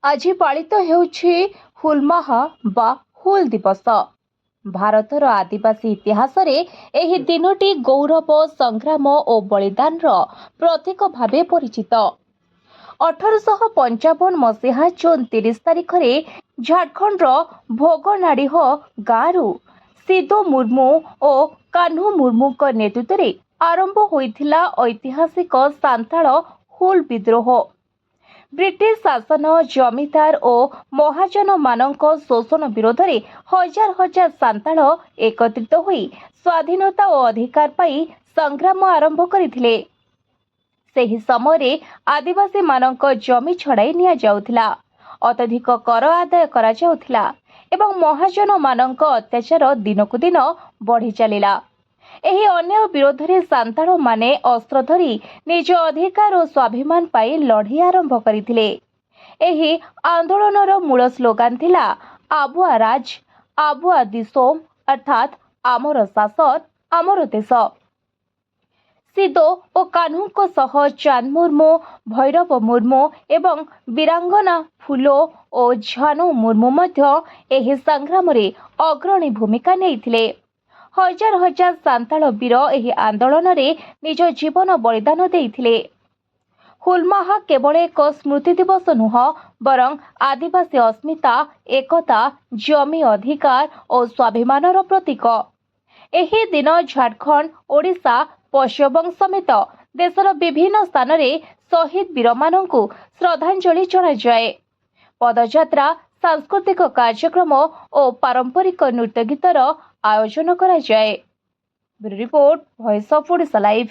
आज पालित हेउछि हुलमाहा बा हुल दिवस। भारतर आदिवासी इतिहास रे एही दिनटी गौरव संग्राम और बलिदान प्रतीक भावे परिचित। 1855 मसीहा जून 30 तारिख में झारखंड भोगनाड़ीह गाँव सिदो मुर्मू और कान्हू मुर्मू नेतृत्व में आरंभ होइथिला ऐतिहासिक सांताल हुल विद्रोह। ब्रिटिश शासन जमीदार और महाजन मानक शोषण विरोध में हजार हजार सांताल एकत्रित होई स्वाधीनता और अधिकार पाई संग्राम आरंभ करथिले। सेही समय आदिवासी मानक जमी छड़ाई निया जाउथिला, अत्यधिक कर आदाय करा जाउथिला एवं महाजन मानक अत्याचार दिनकु दिन बढ़ी चलिला। एही अन्याय विरोध में सांताल माने अस्त्र धरी निज अधिकार और स्वाभिमान पाई लड़ी आरंभ करथिले। एही आंदोलनर मूल स्लोगान थिला आबुआ राज आबुआ दिसोम, अर्थात आमर शासन आमर देश। सिदो और कान्हू सह चांद मुर्मू, भैरव मुर्मू एवं वीरांगना फुलो और झानु मुर्मू मध्य एही संग्राम रे अग्रणी भूमिका नेइथिले। हजार हजार सांताल वीर एही आंदोलन रे निज जीवन बलिदान देइथिले। हुलमाहा केवल एक स्मृति दिवस नुह बरं आदिवासी अस्मिता, एकता, जमी अधिकार और स्वाभिमानर प्रतीक। एही दिन झारखंड, ओडिशा, पश्चिमबंग समेत देशर विभिन्न स्थान रे शहीद वीर माननकु श्रद्धांजलि जणाଯାଏ। पदयात्रा, सांस्कृतिक कार्यक्रम और पारंपरिक नृत्य गीतर आयोजन करा जाए। Bureau report, voice of Odisha live.